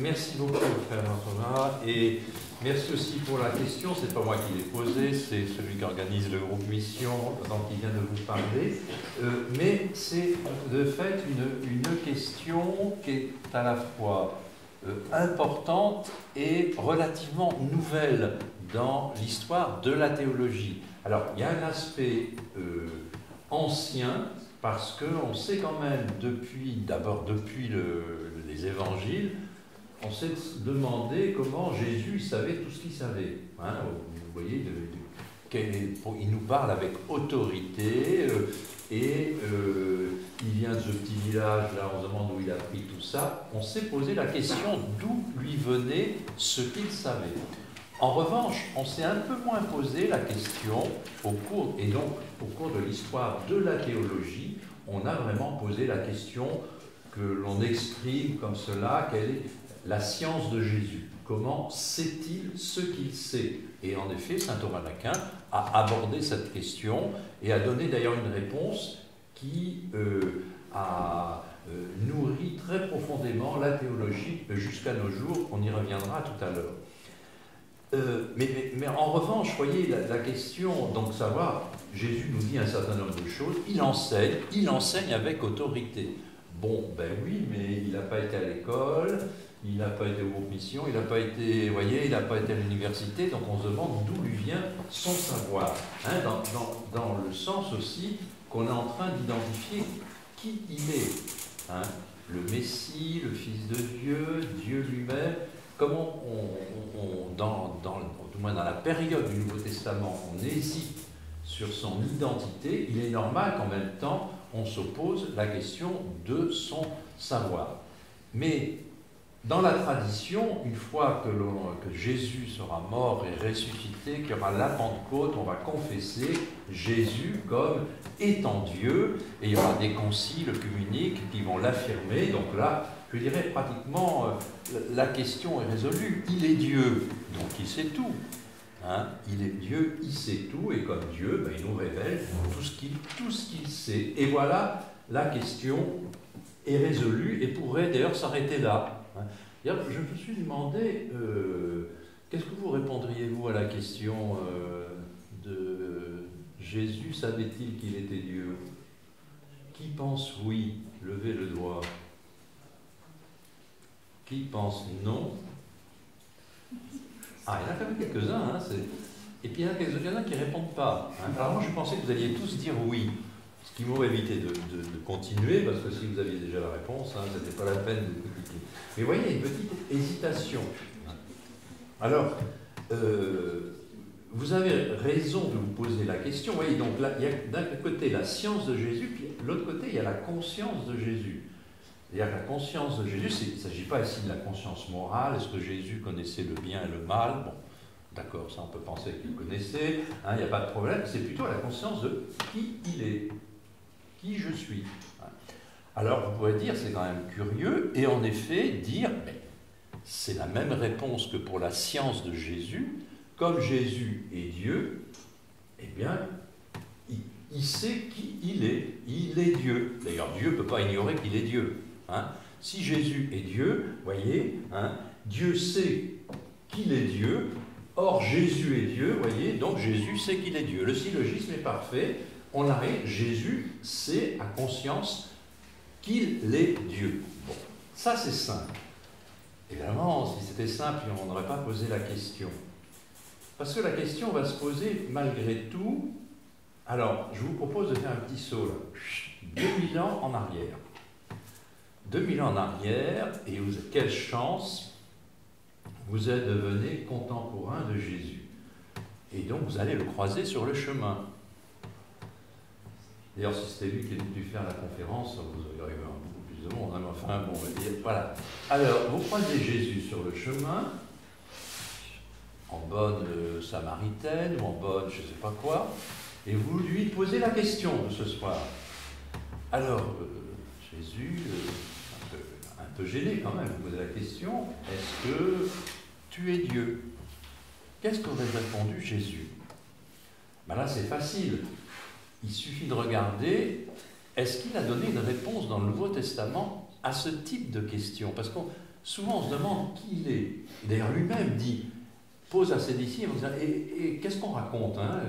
merci beaucoup, frère Antonin, et merci aussi pour la question. C'est pas moi qui l'ai posée, c'est celui qui organise le groupe Mission, donc qui vient de vous parler. Mais c'est de fait une question qui est à la fois importante et relativement nouvelle dans l'histoire de la théologie. Alors, il y a un aspect ancien, parce qu'on sait quand même, d'abord depuis les évangiles, on s'est demandé comment Jésus savait tout ce qu'il savait. Hein, vous voyez, il nous parle avec autorité, et il vient de ce petit village, là, on se demande où il a appris tout ça. On s'est posé la question d'où lui venait ce qu'il savait. En revanche, on s'est un peu moins posé la question, au cours de l'histoire de la théologie, on a vraiment posé la question que l'on exprime comme cela, quelle est la science de Jésus? Comment sait-il ce qu'il sait? Et en effet, saint Thomas d'Aquin a abordé cette question et a donné d'ailleurs une réponse qui a nourri très profondément la théologie jusqu'à nos jours. On y reviendra tout à l'heure. Mais en revanche, vous voyez, la question, donc savoir, Jésus nous dit un certain nombre de choses, il enseigne avec autorité. Bon, ben oui, mais il n'a pas été à l'école, il n'a pas été au groupe Mission, il n'a pas été, vous voyez, il n'a pas été à l'université, donc on se demande d'où lui vient son savoir. Hein, dans le sens aussi qu'on est en train d'identifier qui il est. Hein, le Messie, le Fils de Dieu, Dieu lui-même. Comment du moins dans la période du Nouveau Testament, on hésite sur son identité, il est normal qu'en même temps, on se pose la question de son savoir. Mais dans la tradition, une fois que Jésus sera mort et ressuscité, qu'il y aura la Pentecôte, on va confesser Jésus comme étant Dieu, et il y aura des conciles œcuméniques qui vont l'affirmer. Donc là, je dirais pratiquement, la question est résolue. Il est Dieu, donc il sait tout. Hein, il est Dieu, il sait tout, et comme Dieu, ben, il nous révèle tout ce qu'il sait. Et voilà, la question est résolue, et pourrait d'ailleurs s'arrêter là. Hein. Je me suis demandé, qu'est-ce que vous répondriez-vous à la question de Jésus savait-il qu'il était Dieu? Qui pense oui? Levez le doigt. Qui pense non? Ah, il y en a quand même quelques-uns, hein, et puis il y en a quelques-uns qui ne répondent pas. Hein. Alors moi je pensais que vous alliez tous dire oui, ce qui m'aurait évité de continuer, parce que si vous aviez déjà la réponse, hein, ce n'était pas la peine de compliquer. Mais vous voyez, il y a une petite hésitation. Alors, vous avez raison de vous poser la question. Vous voyez, donc là, il y a d'un côté la science de Jésus, puis de l'autre côté, il y a la conscience de Jésus. C'est-à-dire que la conscience de Jésus, il ne s'agit pas ici de la conscience morale. Est-ce que Jésus connaissait le bien et le mal? Bon, d'accord, ça on peut penser qu'il connaissait, hein, il n'y a pas de problème. C'est plutôt la conscience de qui il est, qui je suis. Alors vous pourrez dire, c'est quand même curieux, et en effet, dire, mais c'est la même réponse que pour la science de Jésus. Comme Jésus est Dieu, eh bien, il sait qui il est Dieu. D'ailleurs, Dieu ne peut pas ignorer qu'il est Dieu. Hein. Si Jésus est Dieu, voyez, hein, Dieu sait qu'il est Dieu, or Jésus est Dieu, voyez, donc Jésus sait qu'il est Dieu. Le syllogisme est parfait, on l'arrête, Jésus sait à conscience qu'il est Dieu. Bon, ça c'est simple. Évidemment, si c'était simple, on n'aurait pas posé la question. Parce que la question va se poser malgré tout. Alors, je vous propose de faire un petit saut là. 2000 ans en arrière. 2000 ans en arrière, et quelle chance, vous êtes devenu contemporain de Jésus. Et donc, vous allez le croiser sur le chemin. D'ailleurs, si c'était lui qui était venu faire la conférence, vous auriez arrivé beaucoup plus de monde. Hein, enfin, bon, voilà. Alors, vous croisez Jésus sur le chemin, en bonne samaritaine, ou en bonne je ne sais pas quoi, et vous lui posez la question de ce soir. Alors, Jésus, un peu gêné quand même, vous posez la question, est-ce que tu es Dieu? Qu'est-ce qu'aurait répondu Jésus? Ben là, c'est facile. Il suffit de regarder, est-ce qu'il a donné une réponse dans le Nouveau Testament à ce type de question? Parce que souvent on se demande qui il est. Et d'ailleurs lui-même pose à ses disciples, et qu'est-ce qu'on raconte hein,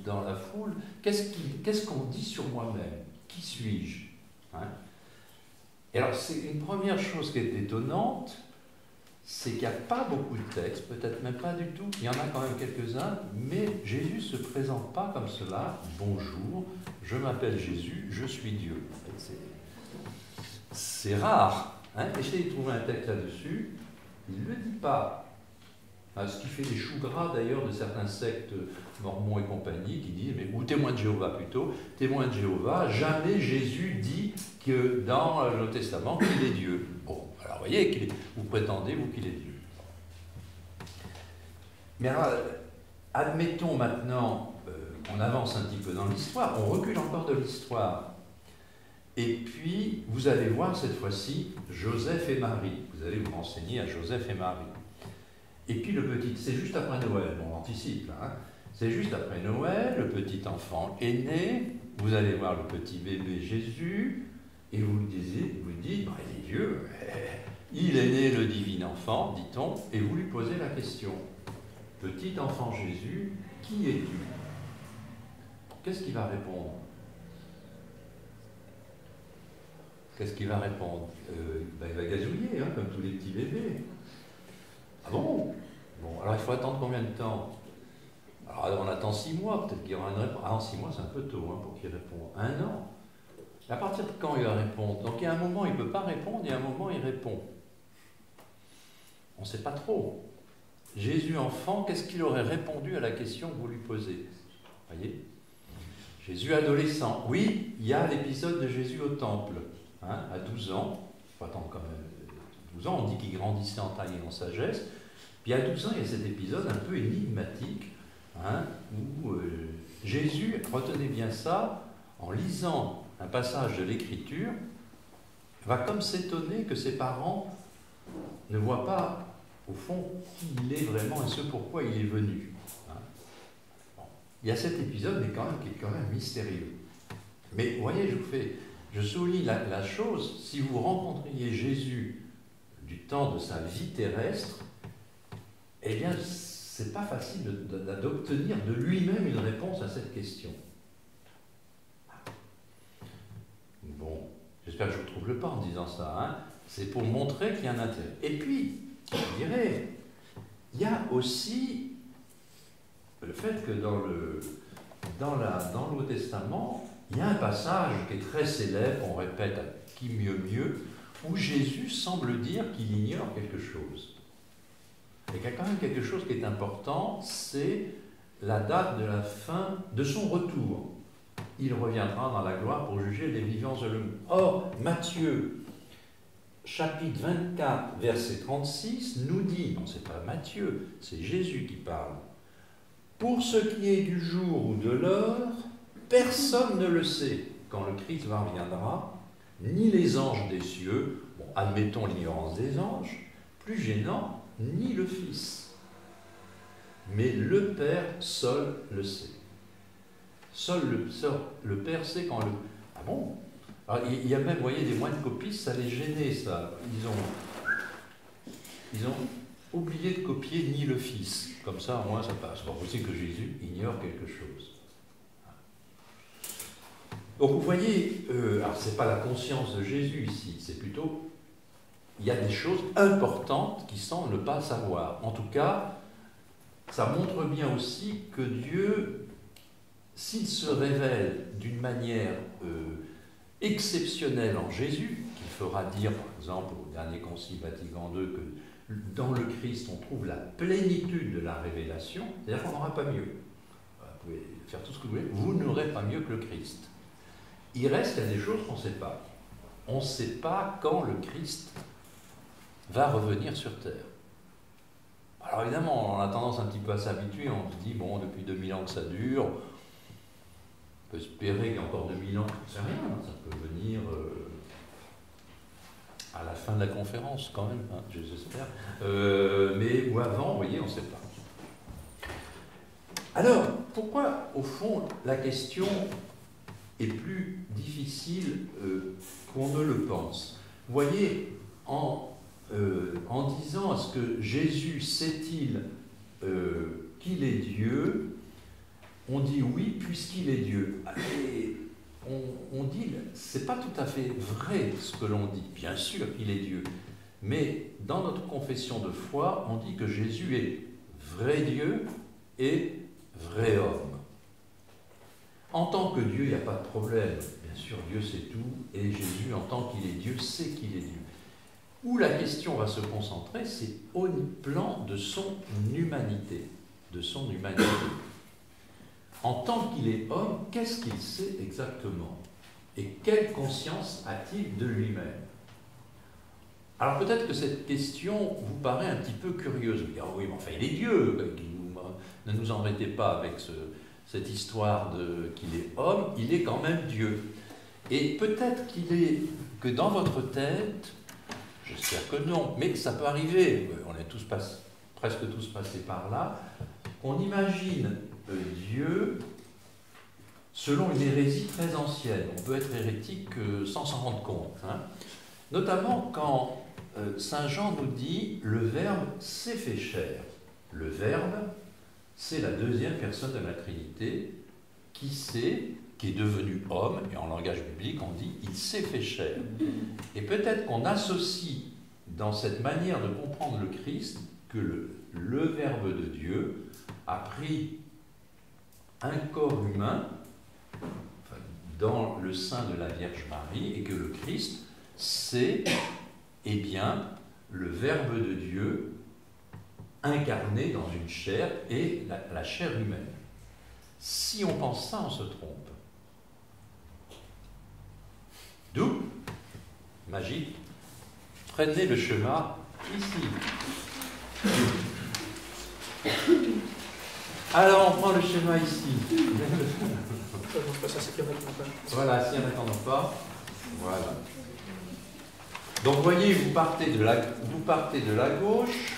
dans la foule, qu'est-ce qu'on dit sur moi-même? Qui suis-je hein? Et alors c'est une première chose qui est étonnante, c'est qu'il n'y a pas beaucoup de textes, peut-être même pas du tout, il y en a quand même quelques-uns, mais Jésus ne se présente pas comme cela. Bonjour, je m'appelle Jésus, je suis Dieu. C'est rare. Hein. Essayez de trouver un texte là-dessus, il ne le dit pas. Ce qui fait les choux gras d'ailleurs de certains sectes mormons et compagnie qui disent, ou témoins de Jéhovah plutôt, témoins de Jéhovah, jamais Jésus dit que dans le Testament qu'il est Dieu. Bon, alors vous voyez, vous prétendez, vous, qu'il est Dieu. Mais alors, admettons maintenant, on avance un petit peu dans l'histoire, on recule encore de l'histoire. Et puis, vous allez voir cette fois-ci Joseph et Marie. Vous allez vous renseigner à Joseph et Marie. Et puis le petit, c'est juste après Noël, on anticipe là, hein. C'est juste après Noël, le petit enfant est né, vous allez voir le petit bébé Jésus, et vous dites, bah, il est Dieu, il est né le divin enfant, dit-on, et vous lui posez la question, petit enfant Jésus, qui es-tu? Qu'est-ce qu'il va répondre? Qu'est-ce qu'il va répondre? Il va gazouiller, hein, comme tous les petits bébés. Ah bon? Bon, alors il faut attendre combien de temps? Alors on attend 6 mois, peut-être qu'il y aura une réponse. Ah non, 6 mois c'est un peu tôt hein, pour qu'il réponde. 1 an? À partir de quand il va répondre? Donc il y a un moment il ne peut pas répondre, et à un moment il répond. On ne sait pas trop. Jésus enfant, qu'est-ce qu'il aurait répondu à la question que vous lui posez? Vous voyez? Jésus adolescent. Oui, il y a l'épisode de Jésus au temple, hein, à 12 ans. Il faut attendre quand même 12 ans, on dit qu'il grandissait en taille et en sagesse. Puis à 12 ans, il y a cet épisode un peu énigmatique, hein, où Jésus, retenez bien ça, en lisant un passage de l'Écriture, va comme s'étonner que ses parents ne voient pas, au fond, qui il est vraiment et ce pourquoi il est venu. Hein. Bon. Il y a cet épisode, mais qui est quand même mystérieux. Mais vous voyez, je souligne la chose, si vous rencontriez Jésus du temps de sa vie terrestre, eh bien, c'est pas facile d'obtenir de lui-même une réponse à cette question. Bon, j'espère que je ne vous trouble pas en disant ça, hein. C'est pour montrer qu'il y a un intérêt. Et puis, je dirais, il y a aussi le fait que dans le Nouveau Testament, il y a un passage qui est très célèbre, on répète à qui mieux, où Jésus semble dire qu'il ignore quelque chose. Et qu'il y a quand même quelque chose qui est important, c'est la date de la fin de son retour. Il reviendra dans la gloire pour juger les vivants et le mort. Or, Matthieu, chapitre 24, verset 36, nous dit, non, c'est pas Matthieu, c'est Jésus qui parle. Pour ce qui est du jour ou de l'heure, personne ne le sait quand le Christ reviendra, ni les anges des cieux, bon, admettons l'ignorance des anges, plus gênant, ni le Fils. Mais le Père seul le sait. Seul le Père sait quand le... Ah bon? Alors, il y a même, vous voyez, des moines copistes, ça les gênait, ça. Ils ont oublié de copier ni le Fils. Comme ça, au moins, ça passe. Bon, vous savez que Jésus ignore quelque chose. Donc, vous voyez, alors, ce n'est pas la conscience de Jésus ici, c'est plutôt... Il y a des choses importantes qui semblent ne pas savoir. En tout cas, ça montre bien aussi que Dieu, s'il se révèle d'une manière exceptionnelle en Jésus, qu'il fera dire, par exemple, au dernier Concile Vatican II, que dans le Christ, on trouve la plénitude de la révélation, c'est-à-dire qu'on n'aura pas mieux. Vous pouvez faire tout ce que vous voulez, vous n'aurez pas mieux que le Christ. Il reste, il y a des choses qu'on ne sait pas. On ne sait pas quand le Christ va revenir sur Terre. Alors évidemment, on a tendance un petit peu à s'habituer, on se dit, bon, depuis 2000 ans que ça dure, on peut espérer qu'il y a encore 2000 ans, c'est rien, hein, ça peut venir à la fin de la conférence quand même, hein, j'espère, mais ou avant, vous voyez, on ne sait pas. Alors, pourquoi, au fond, la question est plus difficile qu'on ne le pense? Vous voyez, en disant est-ce que Jésus sait-il qu'il est Dieu, on dit oui puisqu'il est Dieu. Et on dit c'est pas tout à fait vrai ce que l'on dit. Bien sûr qu'il est Dieu, mais dans notre confession de foi, on dit que Jésus est vrai Dieu et vrai homme. En tant que Dieu, il n'y a pas de problème. Bien sûr, Dieu sait tout, et Jésus, en tant qu'il est Dieu, sait qu'il est Dieu. Où la question va se concentrer, c'est au plan de son humanité. De son humanité. En tant qu'il est homme, qu'est-ce qu'il sait exactement? Et quelle conscience a-t-il de lui-même? Alors peut-être que cette question vous paraît un petit peu curieuse. Vous dire, oui, mais enfin, il est Dieu. Ne nous embêtez pas avec cette histoire qu'il est homme, il est quand même Dieu. Et peut-être que dans votre tête, j'espère que non, mais ça peut arriver, on est presque tous passés par là, on imagine Dieu selon une hérésie très ancienne. On peut être hérétique sans s'en rendre compte. Hein. Notamment quand Saint Jean nous dit « le Verbe s'est fait chair ». Le Verbe, c'est la deuxième personne de la Trinité qui est devenu homme, et en langage biblique on dit « il s'est fait chair ». Et peut-être qu'on associe dans cette manière de comprendre le Christ que le Verbe de Dieu a pris un corps humain dans le sein de la Vierge Marie et que le Christ, c'est le Verbe de Dieu incarné dans une chair et la chair humaine. Si on pense ça, on se trompe. D'où, magique, prenez le chemin ici. Alors, on prend le schéma ici. Voilà, s'il y en a qui n'en ont pas. Voilà. Donc, vous voyez, vous partez de la gauche,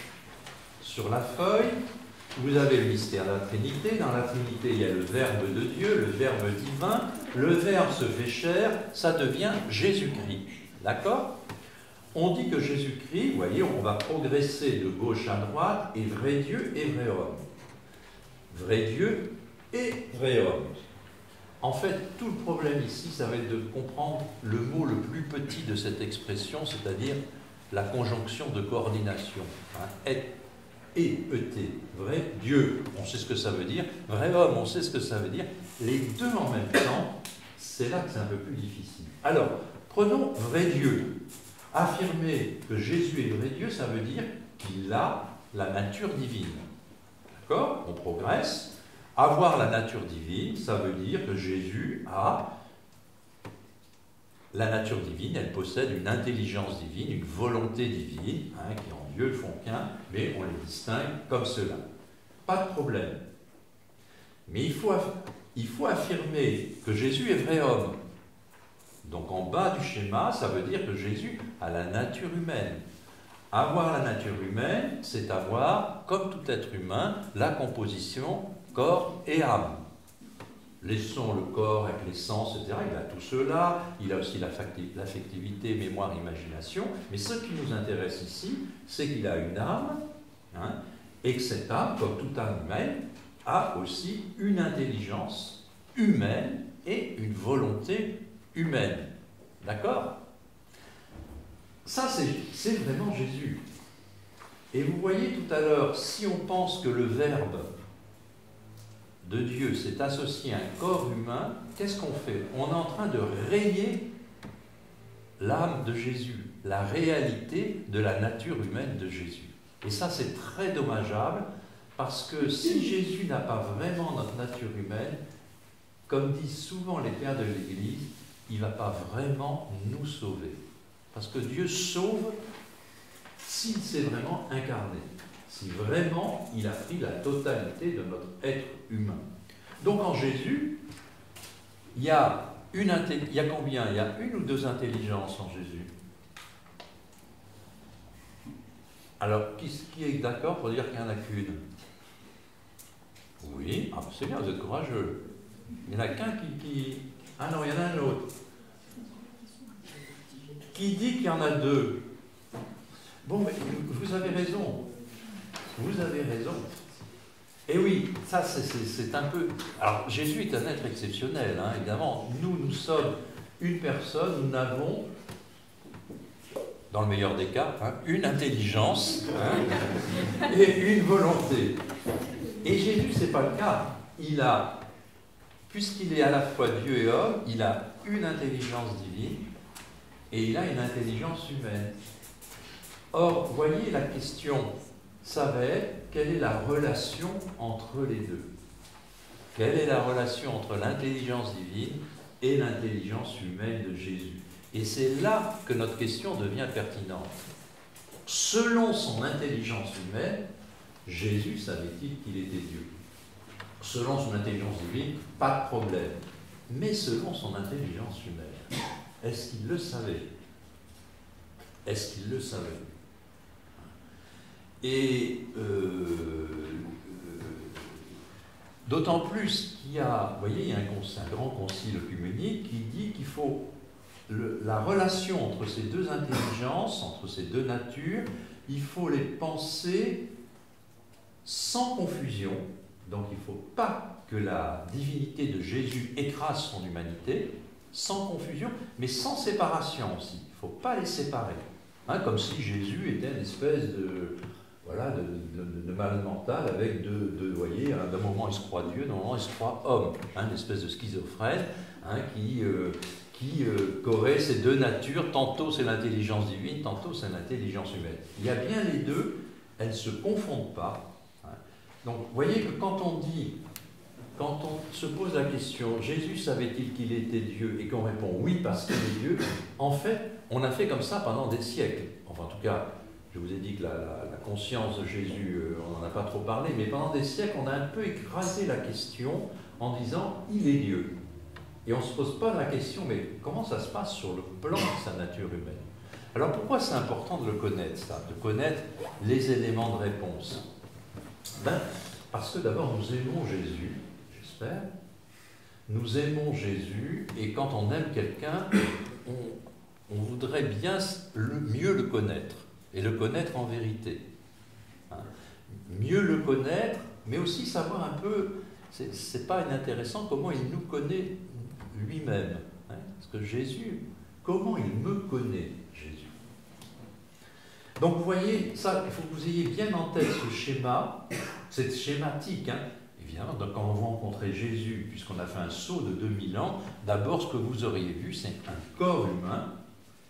sur la feuille, vous avez le mystère de la Trinité. Dans la Trinité, il y a le Verbe de Dieu, le Verbe divin. Le Verbe se fait chair, ça devient Jésus-Christ. D'accord? On dit que Jésus-Christ, vous voyez, on va progresser de gauche à droite, est vrai Dieu et vrai homme. Vrai Dieu et vrai homme. En fait, tout le problème ici, ça va être de comprendre le mot le plus petit de cette expression, c'est-à-dire la conjonction de coordination. Hein, être et ET, vrai Dieu, on sait ce que ça veut dire, vrai homme, on sait ce que ça veut dire. Les deux en même temps, c'est là que c'est un peu plus difficile. Alors, prenons vrai Dieu. Affirmer que Jésus est vrai Dieu, ça veut dire qu'il a la nature divine. D'accord? On progresse. Avoir la nature divine, ça veut dire que Jésus a la nature divine, elle possède une intelligence divine, une volonté divine, hein, qui en Dieu ne font qu'un, mais on les distingue comme cela. Pas de problème. Mais il faut affirmer que Jésus est vrai homme. Donc en bas du schéma, ça veut dire que Jésus a la nature humaine. Avoir la nature humaine, c'est avoir, comme tout être humain, la composition corps et âme. Laissons le corps avec les sens, etc. Il a tout cela, il a aussi l'affectivité, mémoire, imagination. Mais ce qui nous intéresse ici, c'est qu'il a une âme, hein, et que cette âme, comme toute âme humaine, a aussi une intelligence humaine et une volonté humaine. D'accord? Ça, c'est vraiment Jésus. Et vous voyez tout à l'heure, si on pense que le Verbe de Dieu s'est associé à un corps humain, qu'est-ce qu'on fait? On est en train de rayer l'âme de Jésus, la réalité de la nature humaine de Jésus. Et ça, c'est très dommageable, parce que si Jésus n'a pas vraiment notre nature humaine, comme disent souvent les pères de l'Église, il ne va pas vraiment nous sauver. Parce que Dieu sauve s'il s'est vraiment incarné, si vraiment il a pris la totalité de notre être humain. Donc en Jésus, il y a combien? Il y a une ou deux intelligences en Jésus. Alors, qui est d'accord pour dire qu'il n'y en a qu'une? Oui, ah, c'est bien, vous êtes courageux. Il n'y en a qu'un qui... Ah non, il y en a un autre. Qui dit qu'il y en a deux? Bon, mais vous avez raison. Vous avez raison. Et oui, ça c'est un peu... Alors, Jésus est un être exceptionnel, hein, évidemment. Nous sommes une personne, nous n'avons, dans le meilleur des cas, hein, une intelligence et une volonté. Et Jésus, ce n'est pas le cas. Il a, puisqu'il est à la fois Dieu et homme, il a une intelligence divine et il a une intelligence humaine. Or, voyez, la question, ça va être, quelle est la relation entre les deux? Quelle est la relation entre l'intelligence divine et l'intelligence humaine de Jésus? Et c'est là que notre question devient pertinente. Selon son intelligence humaine, Jésus savait-il qu'il était Dieu? Selon son intelligence divine, pas de problème. Mais selon son intelligence humaine, est-ce qu'il le savait? Est-ce qu'il le savait? Et d'autant plus qu'il y a, vous voyez, il y a un grand concile œcuménique qui dit qu'il faut la relation entre ces deux intelligences, entre ces deux natures, il faut les penser sans confusion. Donc il ne faut pas que la divinité de Jésus écrase son humanité, sans confusion, mais sans séparation aussi. Il ne faut pas les séparer. Hein, comme si Jésus était une espèce de, voilà, de malade mental avec vous voyez, d'un moment il se croit Dieu, d'un moment il se croit homme. Hein, une espèce de schizophrène hein, qui aurait ces deux natures, tantôt c'est l'intelligence divine, tantôt c'est l'intelligence humaine. Il y a bien les deux, elles ne se confondent pas. Hein. Donc vous voyez que quand on se pose la question, Jésus savait-il qu'il était Dieu, et qu'on répond oui parce qu'il est Dieu, en fait, on a fait comme ça pendant des siècles. Enfin, en tout cas, je vous ai dit que la conscience de Jésus, on n'en a pas trop parlé, mais pendant des siècles, on a un peu écrasé la question en disant il est Dieu. Et on ne se pose pas la question, mais comment ça se passe sur le plan de sa nature humaine? Alors pourquoi c'est important de le connaître, ça, de connaître les éléments de réponse? Parce que d'abord, nous aimons Jésus, j'espère. Nous aimons Jésus, et quand on aime quelqu'un, on voudrait bien mieux le connaître, et le connaître en vérité. Hein? Mieux le connaître, mais aussi savoir un peu, c'est pas inintéressant, comment il nous connaît lui-même. Hein? Parce que Jésus, comment il me connaît, Jésus? Donc vous voyez, ça, il faut que vous ayez bien en tête ce schéma, c'est schématique, hein? Évidemment, donc quand vous rencontrez Jésus, puisqu'on a fait un saut de 2000 ans, d'abord ce que vous auriez vu, c'est un corps humain,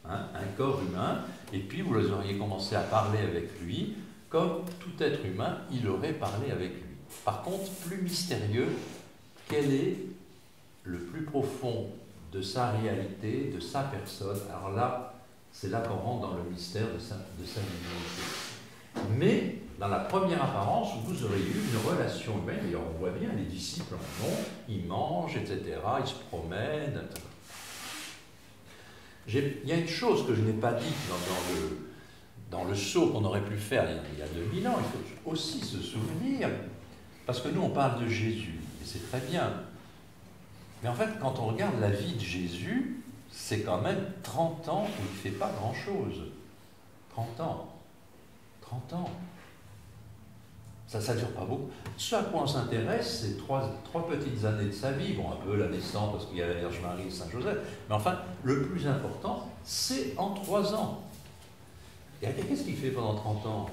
hein, un corps humain, et puis vous auriez commencé à parler avec lui, comme tout être humain, il aurait parlé avec lui. Par contre, plus mystérieux, quel est le plus profond de sa réalité, de sa personne? Alors là, c'est là qu'on rentre dans le mystère de sa divinité. Mais, dans la première apparence, vous auriez eu une relation humaine, d'ailleurs on voit bien, les disciples en ont, ils mangent, etc., ils se promènent, etc. Il y a une chose que je n'ai pas dite dans le saut qu'on aurait pu faire il y a 2000 ans, il faut aussi se souvenir, parce que nous on parle de Jésus, et c'est très bien, mais en fait quand on regarde la vie de Jésus, c'est quand même 30 ans où il ne fait pas grand-chose. 30 ans. 30 ans. Ça ne dure pas beaucoup. Ce à quoi on s'intéresse, c'est trois petites années de sa vie. Bon, un peu la naissance, parce qu'il y a la Vierge Marie et Saint-Joseph. Mais enfin, le plus important, c'est en 3 ans. Et qu'est-ce qu'il fait pendant 30 ans?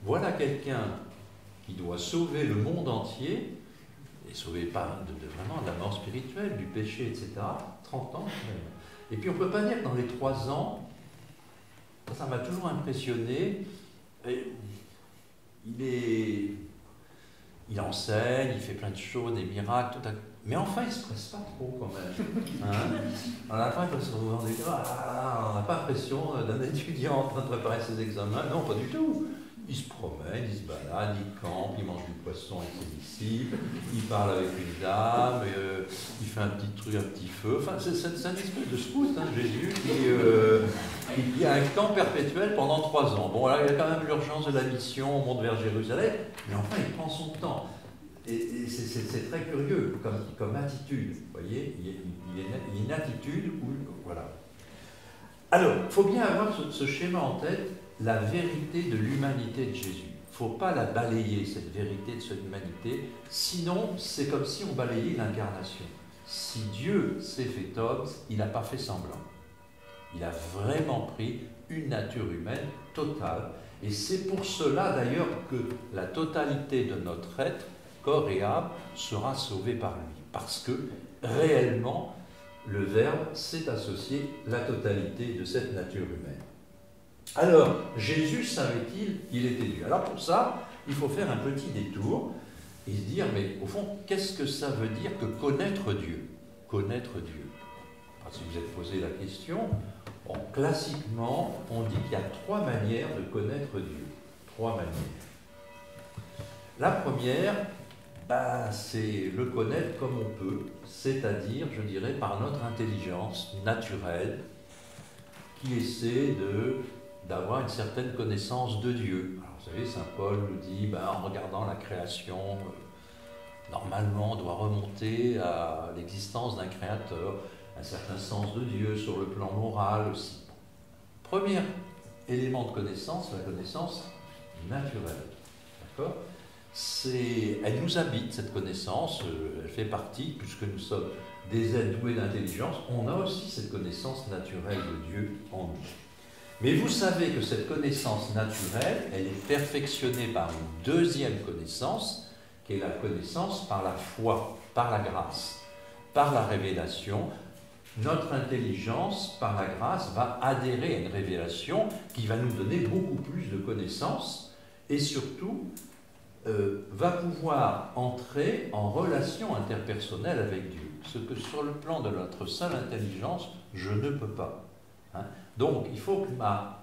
Voilà quelqu'un qui doit sauver le monde entier, et sauver pas vraiment de la mort spirituelle, du péché, etc. 30 ans. Et puis on ne peut pas dire que dans les 3 ans, ça m'a toujours impressionné, il enseigne, il fait plein de choses, des miracles, tout à... mais enfin il ne se presse pas trop quand même. Hein? À la fin, il va se retrouver on n'a pas l'impression d'un étudiant en train de préparer ses examens. Non, pas du tout. Il se promène, il se balade, il campe, il mange du poisson avec ses disciples, il parle avec une dame, il fait un petit truc, un petit feu. Enfin, c'est un espèce de scout, hein, Jésus, qui a un camp perpétuel pendant 3 ans. Bon, là, il y a quand même l'urgence de la mission, on monte vers Jérusalem, mais enfin, il prend son temps. Et c'est très curieux comme attitude. Vous voyez, il y a une attitude où, voilà. Alors, il faut bien avoir ce schéma en tête, la vérité de l'humanité de Jésus. Il ne faut pas la balayer, cette vérité de son humanité, sinon c'est comme si on balayait l'incarnation. Si Dieu s'est fait homme, il n'a pas fait semblant. Il a vraiment pris une nature humaine totale. Et c'est pour cela d'ailleurs que la totalité de notre être, corps et âme, sera sauvée par lui. Parce que réellement, le Verbe s'est associé la totalité de cette nature humaine. Alors, Jésus savait-il qu'il était Dieu? Alors pour ça, il faut faire un petit détour et se dire, mais au fond, qu'est-ce que ça veut dire que connaître Dieu? Connaître Dieu. Alors, si vous êtes posé la question, bon, classiquement, on dit qu'il y a 3 manières de connaître Dieu. 3 manières. La première, c'est le connaître comme on peut, c'est-à-dire, je dirais, par notre intelligence naturelle qui essaie d'avoir une certaine connaissance de Dieu. Alors, vous savez, saint Paul nous dit, en regardant la création, normalement, on doit remonter à l'existence d'un créateur, un certain sens de Dieu sur le plan moral aussi. Premier élément de connaissance, la connaissance naturelle. D'accord ? Elle nous habite, cette connaissance, elle fait partie, puisque nous sommes des êtres doués d'intelligence, on a aussi cette connaissance naturelle de Dieu en nous. Mais vous savez que cette connaissance naturelle, elle est perfectionnée par une deuxième connaissance, qui est la connaissance par la foi, par la grâce, par la révélation. Notre intelligence, par la grâce, va adhérer à une révélation qui va nous donner beaucoup plus de connaissances et surtout va pouvoir entrer en relation interpersonnelle avec Dieu. Ce que sur le plan de notre seule intelligence, je ne peux pas. Donc, il faut que ma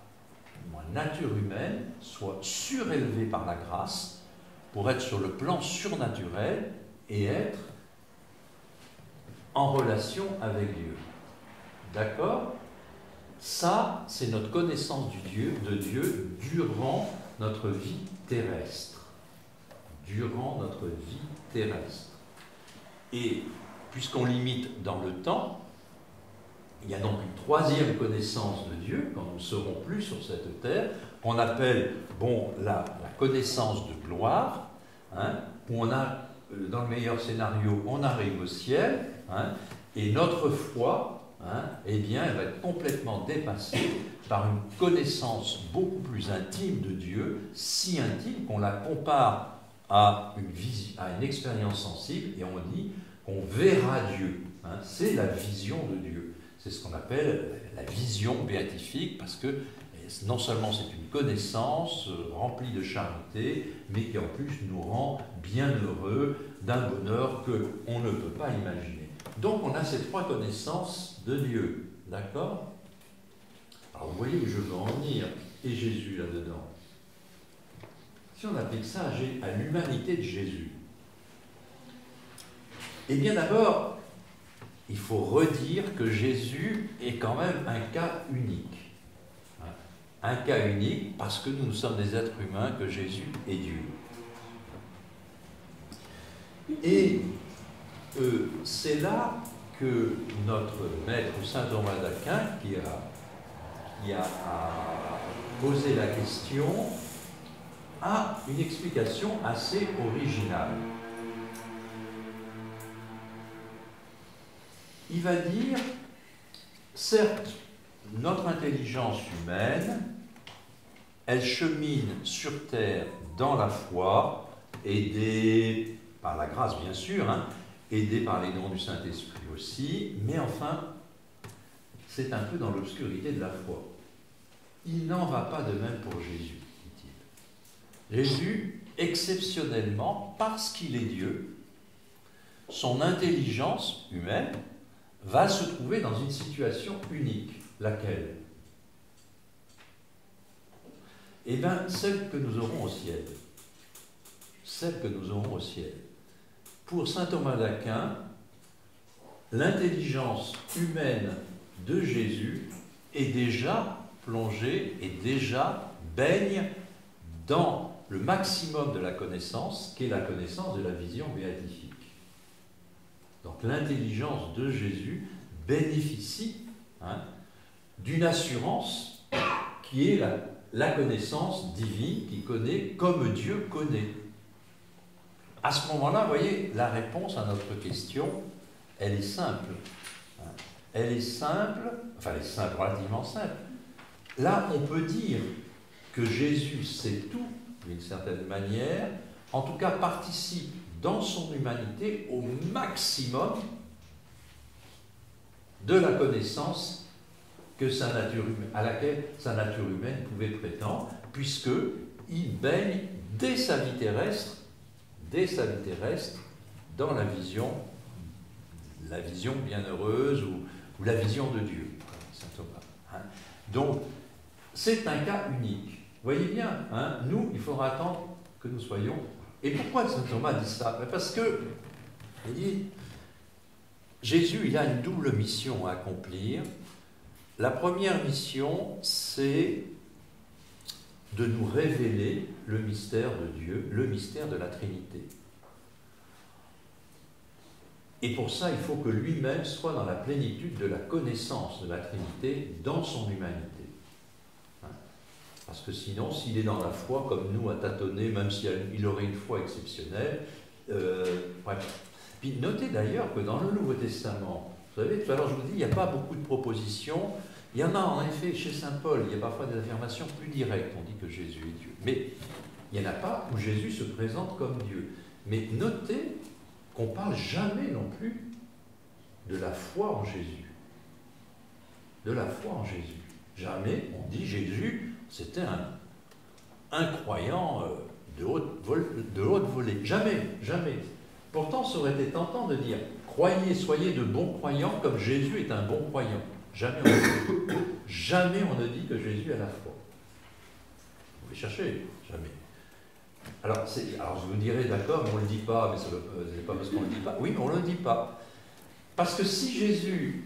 nature humaine soit surélevée par la grâce pour être sur le plan surnaturel et être en relation avec Dieu. D'accord? Ça, c'est notre connaissance de Dieu durant notre vie terrestre. Durant notre vie terrestre. Et puisqu'on limite dans le temps, il y a donc une troisième connaissance de Dieu, quand nous ne serons plus sur cette terre, qu'on appelle la connaissance de gloire, où on a, dans le meilleur scénario, on arrive au ciel, et notre foi, eh bien, elle va être complètement dépassée par une connaissance beaucoup plus intime de Dieu, si intime qu'on la compare à une expérience sensible, et on dit qu'on verra Dieu. C'est la vision de Dieu. C'est ce qu'on appelle la vision béatifique, parce que non seulement c'est une connaissance remplie de charité, mais qui en plus nous rend bien heureux d'un bonheur qu'on ne peut pas imaginer. Donc on a ces 3 connaissances de Dieu. D'accord? Alors vous voyez où je veux en venir, et Jésus là-dedans. Si on applique ça à l'humanité de Jésus, eh bien d'abord, il faut redire que Jésus est quand même un cas unique. Un cas unique parce que nous sommes des êtres humains, que Jésus est Dieu. Et c'est là que notre maître saint Thomas d'Aquin, qui a posé la question, a une explication assez originale. Il va dire, certes, notre intelligence humaine, elle chemine sur terre dans la foi, aidée par la grâce bien sûr, aidée par les dons du Saint-Esprit aussi, mais enfin, c'est un peu dans l'obscurité de la foi. Il n'en va pas de même pour Jésus. Jésus, exceptionnellement, parce qu'il est Dieu, son intelligence humaine va se trouver dans une situation unique. Laquelle? Eh bien, celle que nous aurons au ciel. Celle que nous aurons au ciel. Pour saint Thomas d'Aquin, l'intelligence humaine de Jésus est déjà plongée et déjà baigne dans le maximum de la connaissance, qui est la connaissance de la vision béatifique. Donc l'intelligence de Jésus bénéficie d'une assurance qui est la connaissance divine, qui connaît comme Dieu connaît. À ce moment-là, vous voyez, la réponse à notre question, elle est simple. Elle est simple, enfin elle est simple, relativement simple. Là, on peut dire que Jésus sait tout, d'une certaine manière, en tout cas participe dans son humanité au maximum de la connaissance que à laquelle sa nature humaine pouvait prétendre, puisqu'il baigne dès sa vie terrestre, dans la vision bienheureuse ou la vision de Dieu, saint Thomas. Donc, c'est un cas unique. Vous voyez bien, nous, il faudra attendre que nous soyons. Et pourquoi saint Thomas dit ça? Parce que, il dit, Jésus, il a une double mission à accomplir. La première mission, c'est de nous révéler le mystère de Dieu, le mystère de la Trinité. Et pour ça, il faut que lui-même soit dans la plénitude de la connaissance de la Trinité dans son humanité. Parce que sinon, s'il est dans la foi, comme nous, à tâtonner, même s'il aurait une foi exceptionnelle, bref. Puis notez d'ailleurs que dans le Nouveau Testament, vous savez, tout à l'heure je vous dis, il n'y a pas beaucoup de propositions. Il y en a en effet chez saint Paul, il y a parfois des affirmations plus directes, on dit que Jésus est Dieu. Mais il n'y en a pas où Jésus se présente comme Dieu. Mais notez qu'on ne parle jamais non plus de la foi en Jésus. De la foi en Jésus. Jamais on dit Jésus, c'était un croyant de haute volée. Jamais, jamais. Pourtant, ça aurait été tentant de dire « Croyez, soyez de bons croyants comme Jésus est un bon croyant ». Jamais on ne dit que Jésus a la foi. Vous pouvez chercher, jamais. Alors je vous dirais, d'accord, mais on ne le dit pas, mais ce n'est pas parce qu'on ne le dit pas. Oui, mais on ne le dit pas. Parce que si Jésus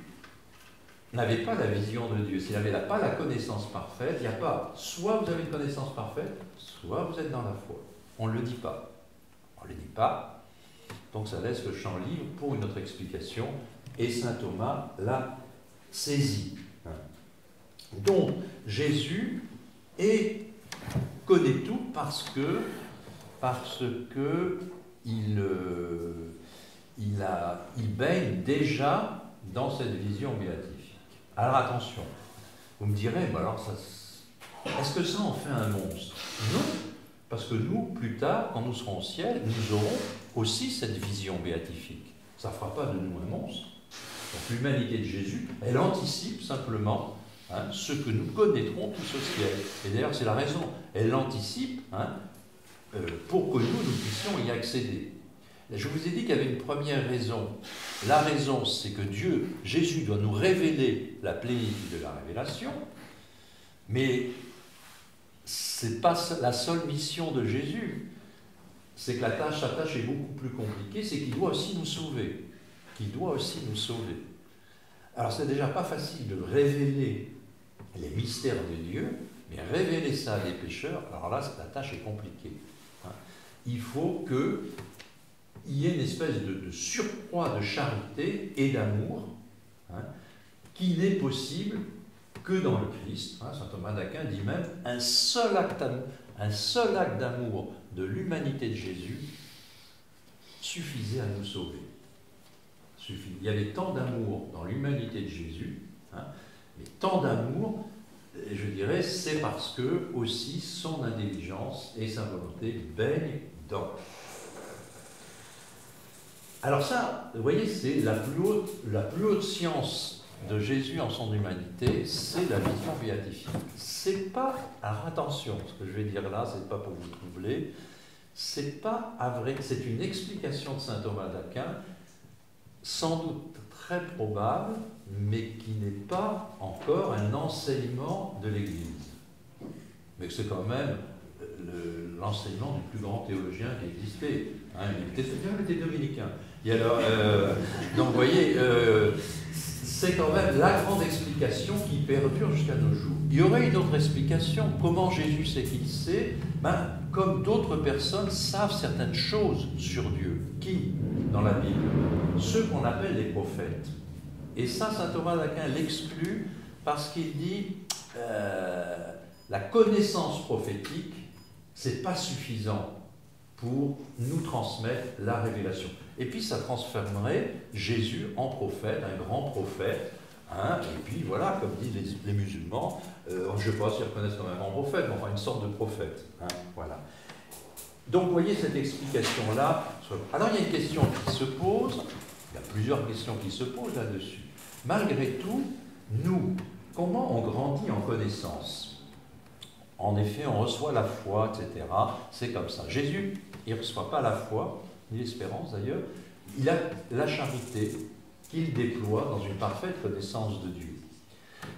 n'avait pas la vision de Dieu, s'il n'avait pas la connaissance parfaite, il n'y a pas, soit vous avez une connaissance parfaite, soit vous êtes dans la foi. On ne le dit pas. On ne le dit pas. Donc ça laisse le champ libre pour une autre explication. Et saint Thomas l'a saisi. Donc Jésus connaît tout parce que il baigne déjà dans cette vision béatifique. Alors attention, vous me direz, est-ce que ça en fait un monstre? Non, parce que nous, plus tard, quand nous serons au ciel, nous aurons aussi cette vision béatifique. Ça ne fera pas de nous un monstre. Donc l'humanité de Jésus, elle anticipe simplement ce que nous connaîtrons tous au ciel. Et d'ailleurs, c'est la raison. Elle l'anticipe pour que nous puissions y accéder. Je vous ai dit qu'il y avait une première raison. La raison, c'est que Jésus doit nous révéler la plénitude de la révélation, mais ce n'est pas la seule mission de Jésus. C'est que sa tâche est beaucoup plus compliquée, c'est qu'il doit aussi nous sauver. Alors, c'est déjà pas facile de révéler les mystères de Dieu, mais révéler ça à des pécheurs, alors là, la tâche est compliquée. Il faut qu'il y ait une espèce de surcroît de charité et d'amour qui n'est possible que dans le Christ. Saint Thomas d'Aquin dit même un seul acte d'amour de l'humanité de Jésus suffisait à nous sauver. Il y avait tant d'amour dans l'humanité de Jésus, mais tant d'amour, je dirais, c'est parce que aussi son intelligence et sa volonté baignent dans. Alors ça, vous voyez, c'est la plus haute science de Jésus en son humanité, c'est la vision béatifique. C'est pas, alors attention, ce que je vais dire là, c'est pas pour vous troubler, c'est pas vrai, c'est une explication de saint Thomas d'Aquin, sans doute très probable, mais qui n'est pas encore un enseignement de l'Église. Mais c'est quand même l'enseignement du plus grand théologien qui existait. Il était dominicain. Et alors, donc vous voyez, c'est quand même la grande explication qui perdure jusqu'à nos jours. Il y aurait une autre explication. Comment Jésus sait qu'il sait? Comme d'autres personnes savent certaines choses sur Dieu. Qui, dans la Bible? Ceux qu'on appelle les prophètes. Et ça, saint Thomas d'Aquin l'exclut parce qu'il dit la connaissance prophétique, c'est pas suffisant pour nous transmettre la révélation. Et puis ça transformerait Jésus en prophète, un grand prophète. Hein, et puis voilà, comme disent les musulmans, je ne sais pas s'ils reconnaissent comme un grand prophète, mais enfin une sorte de prophète. Hein, voilà. Donc vous voyez cette explication-là. Alors il y a une question qui se pose, il y a plusieurs questions qui se posent là-dessus. Malgré tout, nous, comment on grandit en connaissance? En effet, on reçoit la foi, etc. C'est comme ça. Jésus, il ne reçoit pas la foi, ni l'espérance d'ailleurs, il a la charité qu'il déploie dans une parfaite connaissance de Dieu.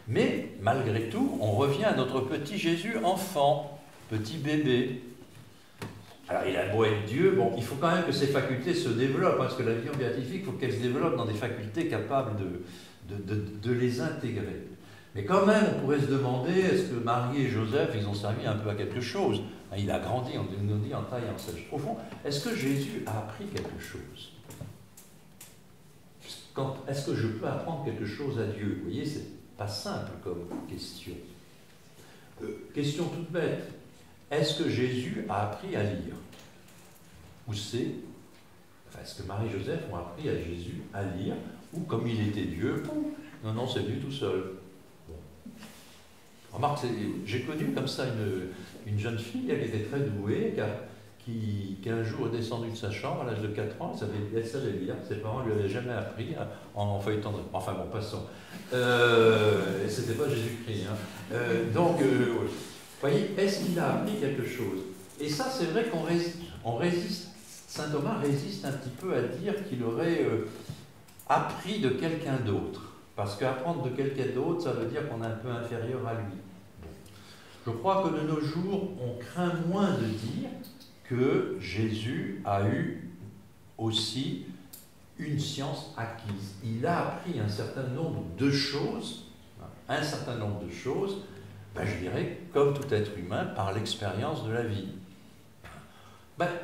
Mais, malgré tout, on revient à notre petit Jésus enfant, petit bébé. Alors, il a beau être Dieu, bon, il faut quand même que ses facultés se développent, parce que la vie béatifique, il faut qu'elle se développe dans des facultés capables de les intégrer. Mais quand même, on pourrait se demander, est-ce que Marie et Joseph, ils ont servi un peu à quelque chose? Il a grandi, on nous dit en taille et en sage. Au fond, est-ce que Jésus a appris quelque chose? Est-ce que je peux apprendre quelque chose à Dieu? Vous voyez, c'est pas simple comme question. Question toute bête. Est-ce que Jésus a appris à lire? Ou est-ce que Marie et Joseph ont appris à Jésus à lire? Ou comme il était Dieu, non, c'est venu tout seul. Bon. Remarque, j'ai connu comme ça une jeune fille qui était très douée, qui un jour est descendue de sa chambre à l'âge de 4 ans, elle savait lire, ses parents ne lui avaient jamais appris en feuilletant. Enfin bon, passons. C'était pas Jésus-Christ. Hein. Vous voyez, est-ce qu'il a appris quelque chose? Et ça, c'est vrai qu'on résiste. Saint Thomas résiste un petit peu à dire qu'il aurait appris de quelqu'un d'autre. Parce qu'apprendre de quelqu'un d'autre, ça veut dire qu'on est un peu inférieur à lui. Bon. Je crois que de nos jours, on craint moins de dire que Jésus a eu aussi une science acquise. Il a appris un certain nombre de choses, je dirais, comme tout être humain, par l'expérience de la vie.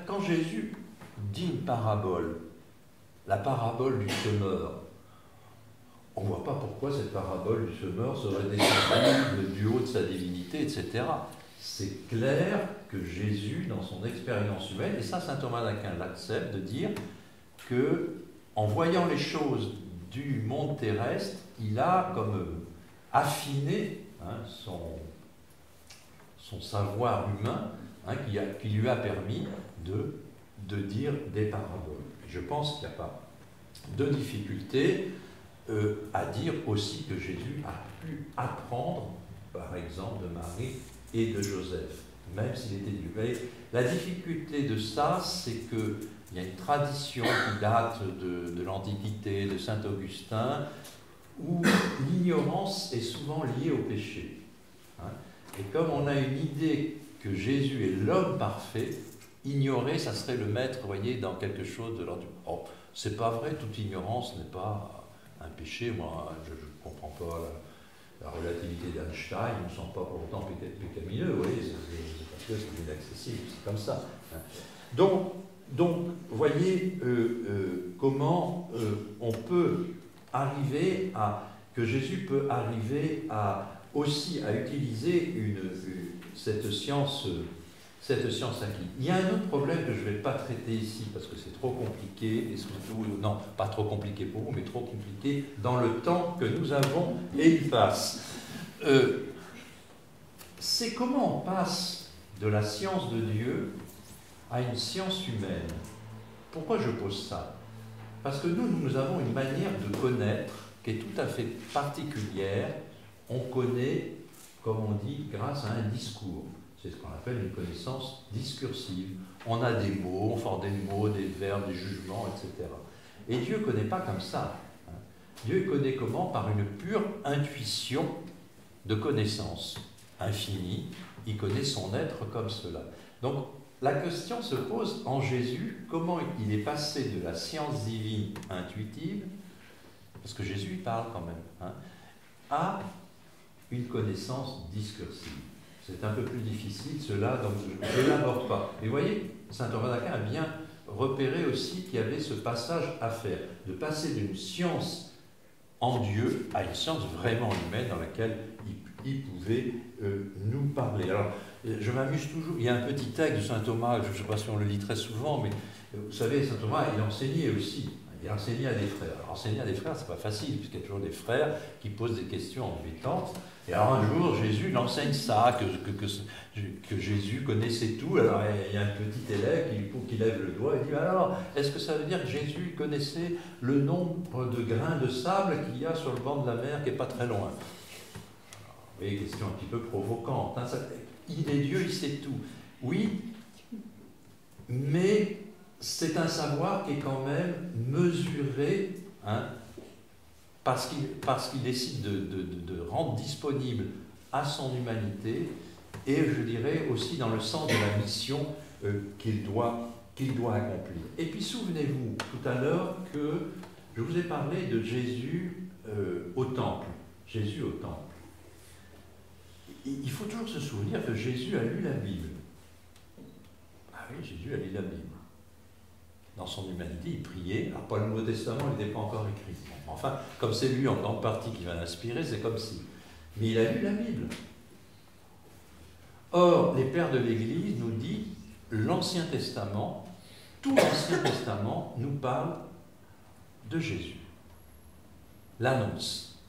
Quand Jésus dit une parabole, la parabole du semeur, on ne voit pas pourquoi cette parabole du semeur serait descendue du haut de sa divinité, etc. C'est clair que Jésus, dans son expérience humaine, et ça, saint Thomas d'Aquin l'accepte, de dire que, en voyant les choses du monde terrestre, il a comme affiné son savoir humain, qui lui a permis de dire des paraboles. Je pense qu'il n'y a pas de difficulté à dire aussi que Jésus a pu apprendre, par exemple, de Marie et de Joseph, même s'il était Dieu. Mais la difficulté de ça, c'est qu'il y a une tradition qui date de l'Antiquité, de saint Augustin, où l'ignorance est souvent liée au péché. Et comme on a une idée que Jésus est l'homme parfait, ignorer, ça serait le mettre, voyez, dans quelque chose de l'ordre. Oh, c'est pas vrai, toute ignorance n'est pas un péché. Moi, je ne comprends pas la relativité d'Einstein, je ne me sens pas pour autant pécamineux, vous voyez, c'est parce que c'est inaccessible, c'est comme ça. Donc voyez comment on peut arriver que Jésus peut arriver aussi à utiliser cette science acquise. Il y a un autre problème que je ne vais pas traiter ici parce que c'est trop compliqué, et surtout, non, pas trop compliqué pour vous, mais trop compliqué dans le temps que nous avons et il passe. C'est comment on passe de la science de Dieu à une science humaine. Pourquoi je pose ça? Parce que nous avons une manière de connaître qui est tout à fait particulière. On connaît, comme on dit, grâce à un discours. C'est ce qu'on appelle une connaissance discursive. On a des mots, on forme des mots, des verbes, des jugements, etc. Et Dieu ne connaît pas comme ça. Dieu connaît comment? Par une pure intuition de connaissance infinie. Il connaît son être comme cela. Donc, la question se pose en Jésus, comment il est passé de la science divine intuitive, parce que Jésus il parle quand même, à une connaissance discursive. C'est un peu plus difficile, cela, donc je ne l'aborde pas. Mais vous voyez, saint Thomas d'Aquin a bien repéré aussi qu'il y avait ce passage à faire, de passer d'une science en Dieu à une science vraiment humaine dans laquelle il pouvait nous parler. Alors, je m'amuse toujours, il y a un petit texte de saint Thomas, je ne sais pas si on le lit très souvent, mais vous savez, saint Thomas, il enseignait aussi. Il enseignait à des frères. Alors, enseigner à des frères, c'est pas facile, puisqu'il y a toujours des frères qui posent des questions embêtantes. Et alors un jour, Jésus il enseigne ça, que Jésus connaissait tout. Alors il y a un petit élève qui lève le doigt et dit, alors, est-ce que ça veut dire que Jésus connaissait le nombre de grains de sable qu'il y a sur le banc de la mer qui n'est pas très loin? Alors, vous voyez, question un petit peu provocante. Hein, il est Dieu, il sait tout. Oui, mais c'est un savoir qui est quand même mesuré, hein, parce qu'il décide de rendre disponible à son humanité, et je dirais aussi dans le sens de la mission qu'il doit accomplir. Et puis souvenez-vous tout à l'heure que je vous ai parlé de Jésus au temple. Jésus au temple. Il faut toujours se souvenir que Jésus a lu la Bible. Ah oui, Jésus a lu la Bible. Dans son humanité, il priait. Alors, pas le Nouveau Testament, il n'était pas encore écrit. Enfin, comme c'est lui en grande partie qui va l'inspirer, c'est comme si. Mais il a lu la Bible. Or, les pères de l'Église nous disent l'Ancien Testament, tout l'Ancien Testament nous parle de Jésus. L'annonce.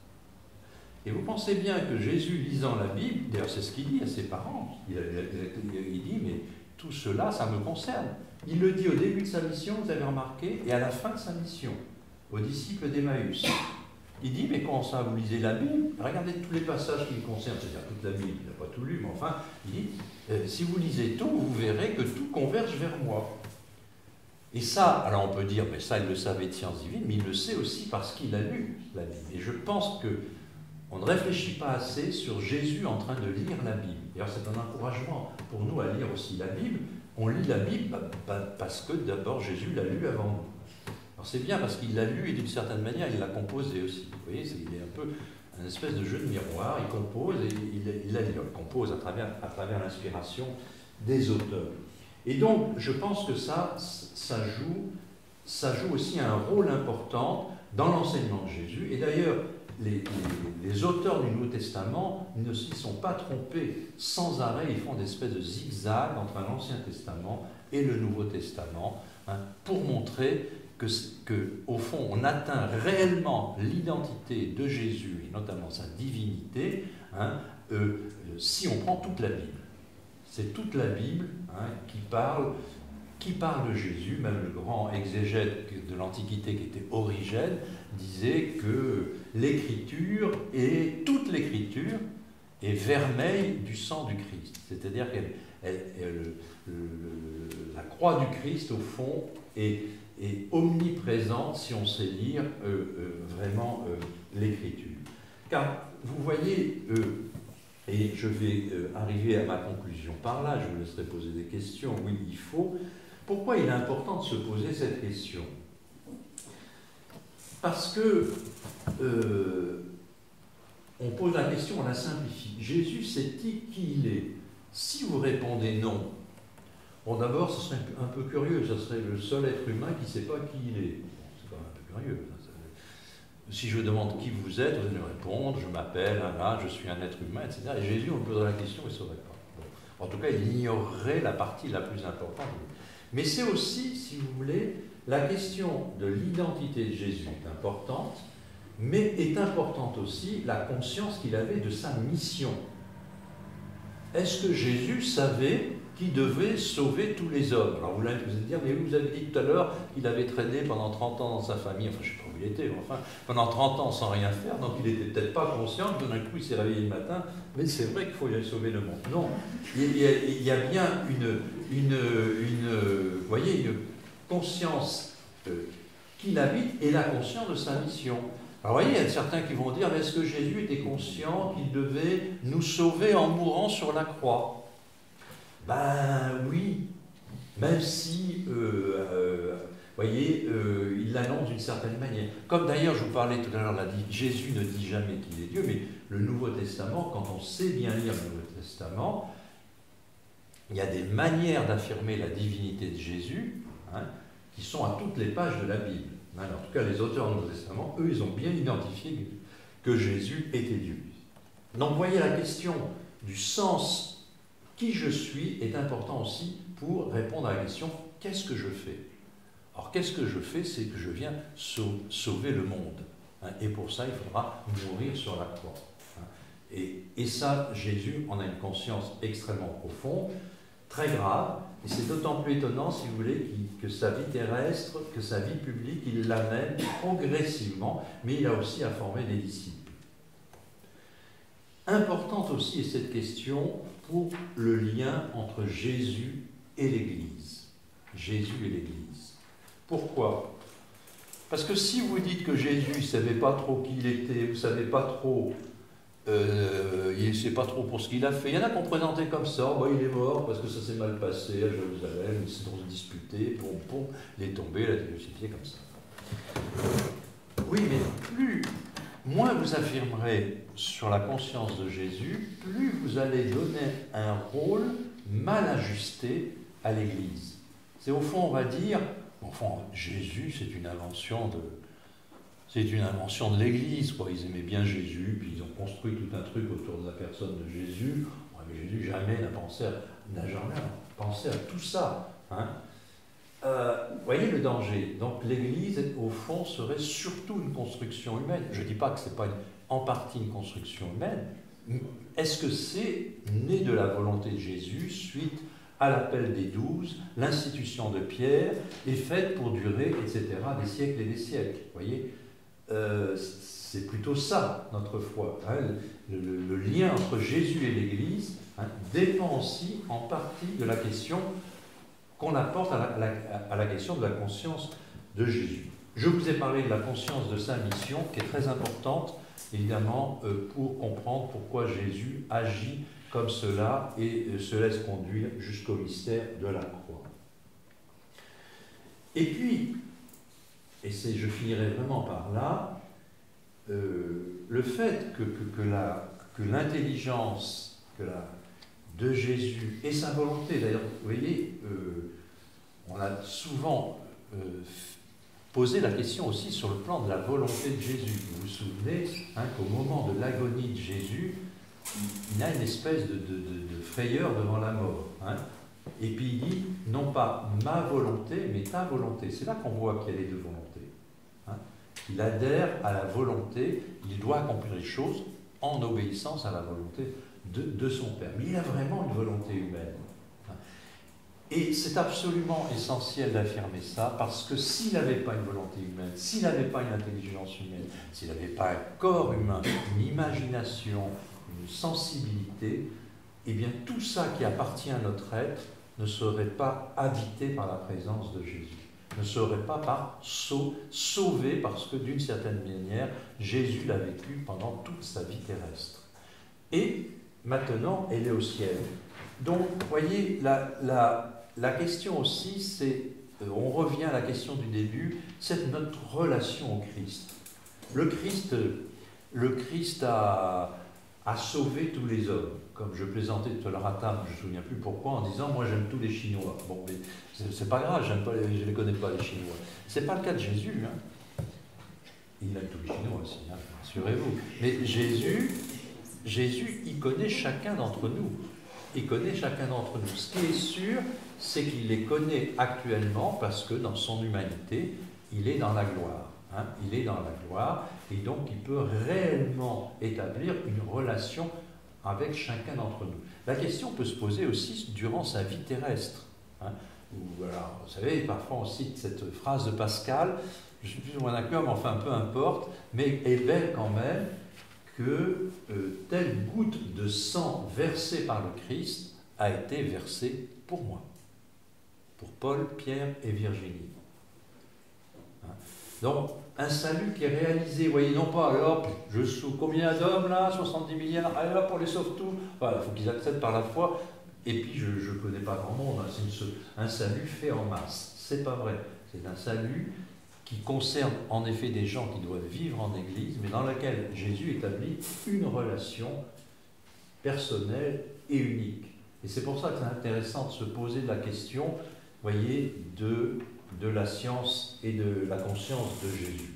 Et vous pensez bien que Jésus, lisant la Bible, d'ailleurs c'est ce qu'il dit à ses parents, il dit, mais tout cela, ça me concerne. Il le dit au début de sa mission, vous avez remarqué, et à la fin de sa mission, aux disciples d'Emmaüs. Il dit, mais comment ça, vous lisez la Bible? Regardez tous les passages qui le concernent, c'est-à-dire toute la Bible, il n'a pas tout lu, mais enfin, il dit, si vous lisez tout, vous verrez que tout converge vers moi. Et ça, alors on peut dire, mais ça, il le savait de sciences divines, mais il le sait aussi parce qu'il a lu la Bible. Et je pense que on ne réfléchit pas assez sur Jésus en train de lire la Bible. D'ailleurs, c'est un encouragement pour nous à lire aussi la Bible. On lit la Bible parce que d'abord Jésus l'a lu avant nous. Alors c'est bien parce qu'il l'a lu et d'une certaine manière il l'a composé aussi. Vous voyez, il est un peu une espèce de jeu de miroir. Il compose et il compose à travers l'inspiration des auteurs. Et donc, je pense que ça joue aussi un rôle important dans l'enseignement de Jésus. Et d'ailleurs, les auteurs du Nouveau Testament ne s'y sont pas trompés. Sans arrêt, ils font des espèces de zigzags entre l'Ancien Testament et le Nouveau Testament, hein, pour montrer que, au fond, on atteint réellement l'identité de Jésus, et notamment sa divinité, hein, si on prend toute la Bible. C'est toute la Bible, hein, qui parle de Jésus. Même le grand exégète de l'Antiquité qui était Origène disait que l'Écriture, et toute l'Écriture, est vermeille du sang du Christ. C'est-à-dire que la croix du Christ, au fond, est omniprésente si on sait lire vraiment l'Écriture. Car vous voyez, et je vais arriver à ma conclusion par là, je vous laisserai poser des questions, oui, il faut. Pourquoi il est important de se poser cette question? Parce que on pose la question, on la simplifie. Jésus sait-il qui il est? Si vous répondez non, bon, d'abord, ce serait un peu curieux, ce serait le seul être humain qui ne sait pas qui il est. C'est quand même un peu curieux. Si je demande qui vous êtes, vous allez me répondre, je m'appelle, là, je suis un être humain, etc. Et Jésus, on lui poserait la question, il ne saurait pas. Bon. En tout cas, il ignorerait la partie la plus importante. Mais c'est aussi, si vous voulez, la question de l'identité de Jésus est importante, mais est importante aussi la conscience qu'il avait de sa mission. Est-ce que Jésus savait qu'il devait sauver tous les hommes? Alors vous allez vous dire, mais vous avez dit tout à l'heure qu'il avait traîné pendant 30 ans dans sa famille, enfin je ne sais pas où il était, mais enfin pendant 30 ans sans rien faire, donc il n'était peut-être pas conscient que d'un coup il s'est réveillé le matin, mais c'est vrai qu'il faut y aller sauver le monde. Non, il y a bien vous voyez, une conscience qu'il habite et la conscience de sa mission. Alors vous voyez, il y a certains qui vont dire, mais est-ce que Jésus était conscient qu'il devait nous sauver en mourant sur la croix? Ben oui, même si, voyez, il l'annonce d'une certaine manière. Comme d'ailleurs, je vous parlais tout à l'heure, Jésus ne dit jamais qu'il est Dieu, mais le Nouveau Testament, quand on sait bien lire le Nouveau Testament, il y a des manières d'affirmer la divinité de Jésus, hein, qui sont à toutes les pages de la Bible. En tout cas, les auteurs du Nouveau Testament, eux, ils ont bien identifié que Jésus était Dieu. Donc, voyez, la question du sens qui je suis est important aussi pour répondre à la question qu'est-ce que je fais? Alors, qu'est-ce que je fais? C'est que je viens sauver le monde. Et pour ça, il faudra mourir sur la croix. Et ça, Jésus en a une conscience extrêmement profonde, très grave, et c'est d'autant plus étonnant, si vous voulez, que sa vie terrestre, que sa vie publique, il l'amène progressivement, mais il a aussi à former des disciples. Importante aussi est cette question pour le lien entre Jésus et l'Église. Jésus et l'Église. Pourquoi? Parce que si vous dites que Jésus ne savait pas trop qui il était, vous ne savez pas trop, il ne sait pas trop pour ce qu'il a fait. Il y en a qui ont présenté comme ça, bah, il est mort parce que ça s'est mal passé à Jérusalem, ils se sont disputés, il est tombé, il a été crucifié comme ça. Oui, mais moins vous affirmerez sur la conscience de Jésus, plus vous allez donner un rôle mal ajusté à l'Église. C'est au fond, on va dire, Jésus, c'est une invention de l'Église, quoi. Ils aimaient bien Jésus, puis ils ont construit tout un truc autour de la personne de Jésus. Ouais, mais Jésus jamais n'a jamais pensé à tout ça. Voyez le danger. Donc l'Église, au fond, serait surtout une construction humaine. Je ne dis pas que ce n'est pas en partie une construction humaine. Est-ce que c'est né de la volonté de Jésus suite à l'appel des 12, l'institution de Pierre est faite pour durer, etc., des siècles et des siècles. Vous voyez, c'est plutôt ça, notre foi. Le lien entre Jésus et l'Église dépend aussi en partie de la question qu'on apporte à la question de la conscience de Jésus. Je vous ai parlé de la conscience de sa mission, qui est très importante, évidemment, pour comprendre pourquoi Jésus agit comme cela et se laisse conduire jusqu'au mystère de la croix. Et puis, je finirai vraiment par là, le fait que l'intelligence de Jésus et sa volonté, d'ailleurs, vous voyez, on a souvent posé la question aussi sur le plan de la volonté de Jésus. Vous vous souvenez qu'au moment de l'agonie de Jésus, il a une espèce de frayeur devant la mort. Et puis il dit, non pas ma volonté, mais ta volonté. C'est là qu'on voit qu'il y a les deux volontés. Il adhère à la volonté, il doit accomplir les choses en obéissance à la volonté de son Père. Mais il a vraiment une volonté humaine. Et c'est absolument essentiel d'affirmer ça, parce que s'il n'avait pas une volonté humaine, s'il n'avait pas une intelligence humaine, s'il n'avait pas un corps humain, une imagination, une sensibilité, eh bien tout ça qui appartient à notre être ne serait pas habité par la présence de Jésus, ne serait pas sauvé parce que d'une certaine manière, Jésus l'a vécu pendant toute sa vie terrestre. Et maintenant, elle est au ciel. Donc, vous voyez, la question aussi, c'est, on revient à la question du début, c'est notre relation au Christ. Le Christ a sauvé tous les hommes. Comme je plaisantais tout à l'heure à table, je ne me souviens plus pourquoi, en disant, moi j'aime tous les Chinois. Bon, mais c'est pas grave, je ne les connais pas les Chinois. C'est pas le cas de Jésus. Il aime tous les Chinois aussi, rassurez-vous. Mais Jésus, il connaît chacun d'entre nous. Il connaît chacun d'entre nous. Ce qui est sûr, c'est qu'il les connaît actuellement parce que dans son humanité, il est dans la gloire. Il est dans la gloire et donc il peut réellement établir une relation avec chacun d'entre nous. La question peut se poser aussi durant sa vie terrestre. Vous savez, parfois on cite cette phrase de Pascal, je suis plus ou moins d'accord, mais enfin peu importe, mais elle est belle quand même, que telle goutte de sang versée par le Christ a été versée pour moi, pour Paul, Pierre et Virginie. Donc, un salut qui est réalisé, vous voyez, non pas, alors, je sauve combien d'hommes là, 70 milliards, allez hop, on les sauve tous. Voilà, il faut qu'ils acceptent par la foi, et puis je ne connais pas grand monde, c'est un salut fait en masse. C'est pas vrai, c'est un salut qui concerne en effet des gens qui doivent vivre en Église, mais dans laquelle Jésus établit une relation personnelle et unique. Et c'est pour ça que c'est intéressant de se poser la question, voyez, de de la science et de la conscience de Jésus.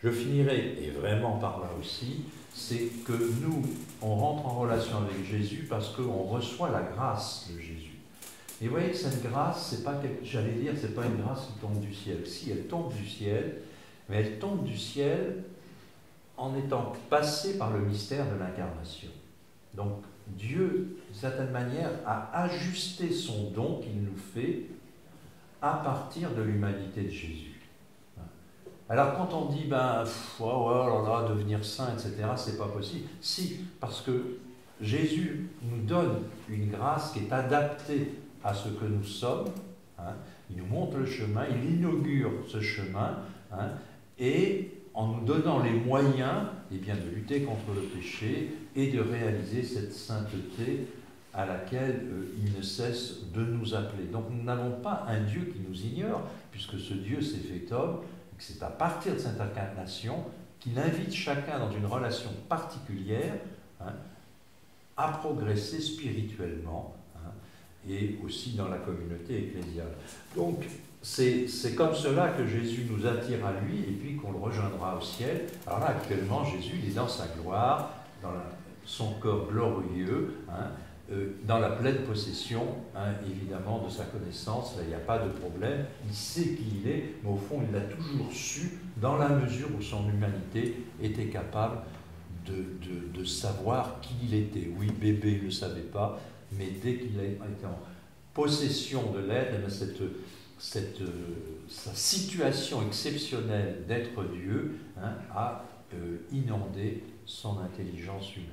Je finirai, et vraiment par là aussi, c'est que nous, on rentre en relation avec Jésus parce qu'on reçoit la grâce de Jésus. Et vous voyez que cette grâce, c'est pas, j'allais dire, c'est pas une grâce qui tombe du ciel. Si, elle tombe du ciel, mais elle tombe du ciel en étant passée par le mystère de l'incarnation. Donc, Dieu, d'une certaine manière, a ajusté son don qu'il nous fait à partir de l'humanité de Jésus. Alors quand on dit, devenir saint, etc., c'est pas possible. Si, parce que Jésus nous donne une grâce qui est adaptée à ce que nous sommes, hein. Il nous montre le chemin, il inaugure ce chemin, hein, et en nous donnant les moyens de lutter contre le péché et de réaliser cette sainteté à laquelle il ne cesse de nous appeler. Donc nous n'avons pas un Dieu qui nous ignore, puisque ce Dieu s'est fait homme, et que c'est à partir de cette incarnation qu'il invite chacun dans une relation particulière, hein, à progresser spirituellement, hein, et aussi dans la communauté ecclésiale. Donc c'est comme cela que Jésus nous attire à lui, et puis qu'on le rejoindra au ciel. Alors là, actuellement, Jésus, il est dans sa gloire, dans son corps glorieux, hein, dans la pleine possession, hein, évidemment, de sa connaissance. Là, il n'y a pas de problème. Il sait qui il est, mais au fond, il l'a toujours su, dans la mesure où son humanité était capable de savoir qui il était. Oui, bébé ne le savait pas, mais dès qu'il a été en possession de l'être, sa situation exceptionnelle d'être Dieu, hein, a inondé son intelligence humaine.